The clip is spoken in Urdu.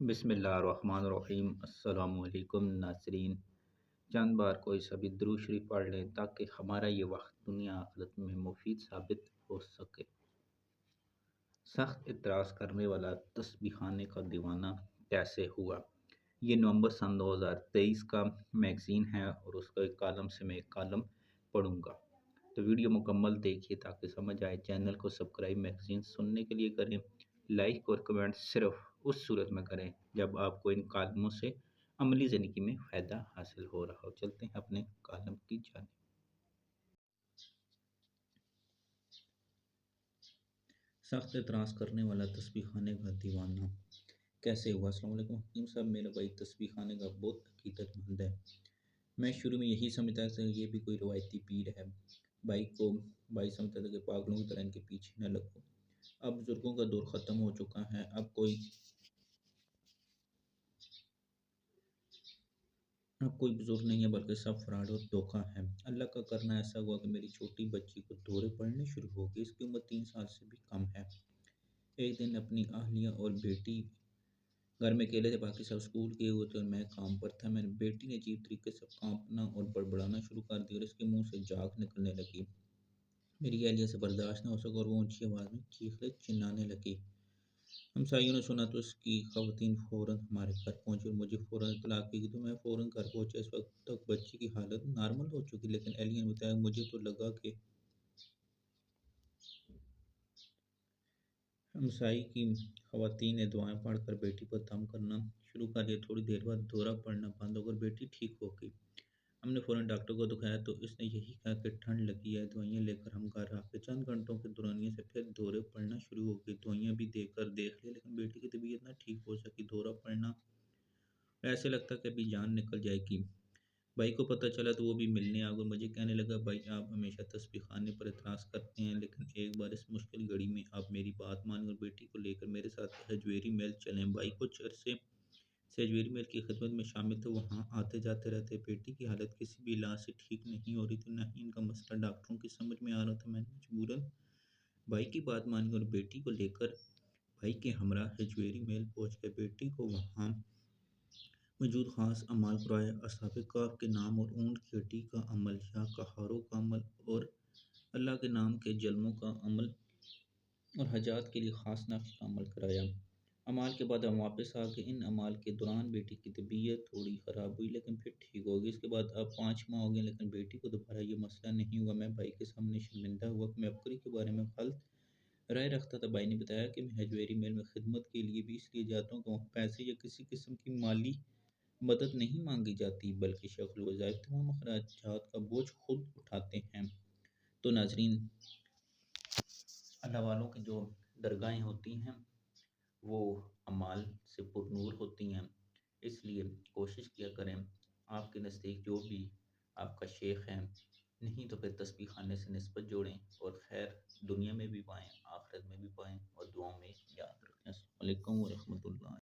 بسم اللہ الرحمن الرحیم۔ السلام علیکم ناظرین، چند بار کوئی سبھی درود شریف پڑھ لیں تاکہ ہمارا یہ وقت دنیا آخرت میں مفید ثابت ہو سکے۔ سخت اعتراض کرنے والا تسبیح خانے کا دیوانہ کیسے ہوا؟ یہ نومبر سن 2023 کا میگزین ہے اور اس کا ایک کالم سے میں ایک کالم پڑھوں گا، تو ویڈیو مکمل دیکھیے تاکہ سمجھ آئے۔ چینل کو سبسکرائب، میگزین سننے کے لیے کریں، لائک اور کمنٹ صرف اس صورت میں کریں جب آپ کو ان کالموں سے عملی زندگی میں فائدہ حاصل ہو رہا ہو۔ چلتے ہیں اپنے کالم کی جانب۔ سخت اعتراض کرنے والا تسبیح خانے کا دیوانہ کیسے ہوا؟ السلام علیکم حکیم صاحب، میرا بھائی تسبیح خانے کا بہت عقیدت مند ہے۔ میں شروع میں یہی سمجھتا تھا کہ یہ بھی کوئی روایتی پیر ہے۔ بھائی سمجھتا تھا کہ پاگلوں کی طرح ان کے پیچھے نہ لگو۔ اب بزرگوں کا دور ختم ہو چکا ہے، اب کوئی بزرگ نہیں ہے بلکہ سب فراڈ اور دھوکہ ہے۔ اللہ کا کرنا ایسا ہوا کہ میری چھوٹی بچی کو دورے پڑنے شروع ہو گئی۔ اس کی عمر 3 سال سے بھی کم ہے۔ ایک دن اپنی اہلیہ اور بیٹی گھر میں اکیلے تھے، باقی سب اسکول گئے ہوئے تھے اور میں کام پر تھا۔ میری بیٹی نے عجیب طریقے سے کانپنا اور بڑبڑانا شروع کر دیا اور اس کے منہ سے جھاگ نکلنے لگی۔ میری اہلیہ سے برداشت نہ ہو سکا اور وہ اونچی آواز میں چیخنے چلانے لگی۔ ہمسائیوں نے سنا تو اس کی خواتین فوراً ہمارے گھر پہنچی اور مجھے فوراً اطلاع کی تو میں فوراً گھر پہنچا۔ اس وقت تک بچی کی حالت نارمل ہو چکی، لیکن اہلیہ نے بتایا مجھے تو لگا کہ ہمسائی کی خواتین نے دعائیں پڑھ کر بیٹی پر دم کرنا شروع کر دیا۔ تھوڑی دیر بعد دورہ پڑنا بند ہو کر بیٹی ٹھیک ہو گئی۔ ہم نے فوراً ڈاکٹر کو دکھایا تو اس نے یہی کہا کہ ٹھنڈ لگی ہے۔ دوائیاں لے کر ہم گھر آ گئے۔ چند گھنٹوں کے دورانیے سے پھر دورے پڑنا شروع ہو گئی۔ دوائیاں بھی دے کر دیکھ لی لیکن بیٹی کی طبیعت نہ ٹھیک ہو سکی۔ دورہ پڑنا ایسے لگتا کہ ابھی جان نکل جائے گی۔ بھائی کو پتہ چلا تو وہ بھی ملنے آ گیا۔ مجھے کہنے لگا بھائی آپ ہمیشہ تسبیح خانے پر اعتراض کرتے ہیں، لیکن ایک بار اس مشکل گھڑی میں آپ میری بات مانیں اور بیٹی کو لے کر میرے ساتھ ہجویری محل چلیں۔ بھائی کچھ عرصے سے ہجویری محل کی خدمت میں شامل تھے، وہاں آتے جاتے رہتے۔ بیٹی کی حالت کسی بھی علاج سے ٹھیک نہیں ہو رہی تھی، نہ ہی ان کا مسئلہ ڈاکٹروں کی سمجھ میں آ رہا تھا۔ میں نے مجبوراً بھائی کی بات مانی اور بیٹی کو لے کر بھائی کے ہمراہ ہجویری محل پہنچ گئے۔ بیٹی کو وہاں موجود خاص اعمال کرائے، اصحاب کہف کے نام اور اونٹ کی ہڈی کا عمل، یا کہاروں کا عمل اور اللہ کے نام کے جلموں کا عمل اور حاجات کے لیے خاص نقش کا عمل کرایا۔ اعمال کے بعد ہم واپس آ گئے۔ ان اعمال کے دوران بیٹی کی طبیعت تھوڑی خراب ہوئی لیکن پھر ٹھیک ہو گئی۔ اس کے بعد اب 5 ماہ ہو گئے لیکن بیٹی کو دوبارہ یہ مسئلہ نہیں ہوا۔ میں بھائی کے سامنے شرمندہ ہوا کہ میں عبقری کے بارے میں غلط رائے رکھتا تھا۔ بھائی نے بتایا کہ میں ہجویری محل میں خدمت کے لیے بھی اس لیے جاتا ہوں کہ وہاں پیسے یا کسی قسم کی مالی مدد نہیں مانگی جاتی بلکہ شیخ الوظائف تمام اخراجات کا بوجھ خود اٹھاتے ہیں۔ تو ناظرین، اللہ والوں کی جو درگاہیں ہوتی ہیں وہ اعمال سے پر نور ہوتی ہیں، اس لیے کوشش کیا کریں آپ کے نزدیک جو بھی آپ کا شیخ ہے، نہیں تو پھر تسبیح خانے سے نسبت جوڑیں اور خیر دنیا میں بھی پائیں، آخرت میں بھی پائیں اور دعاؤں میں یاد رکھیں۔ السلام علیکم ورحمۃ اللہ۔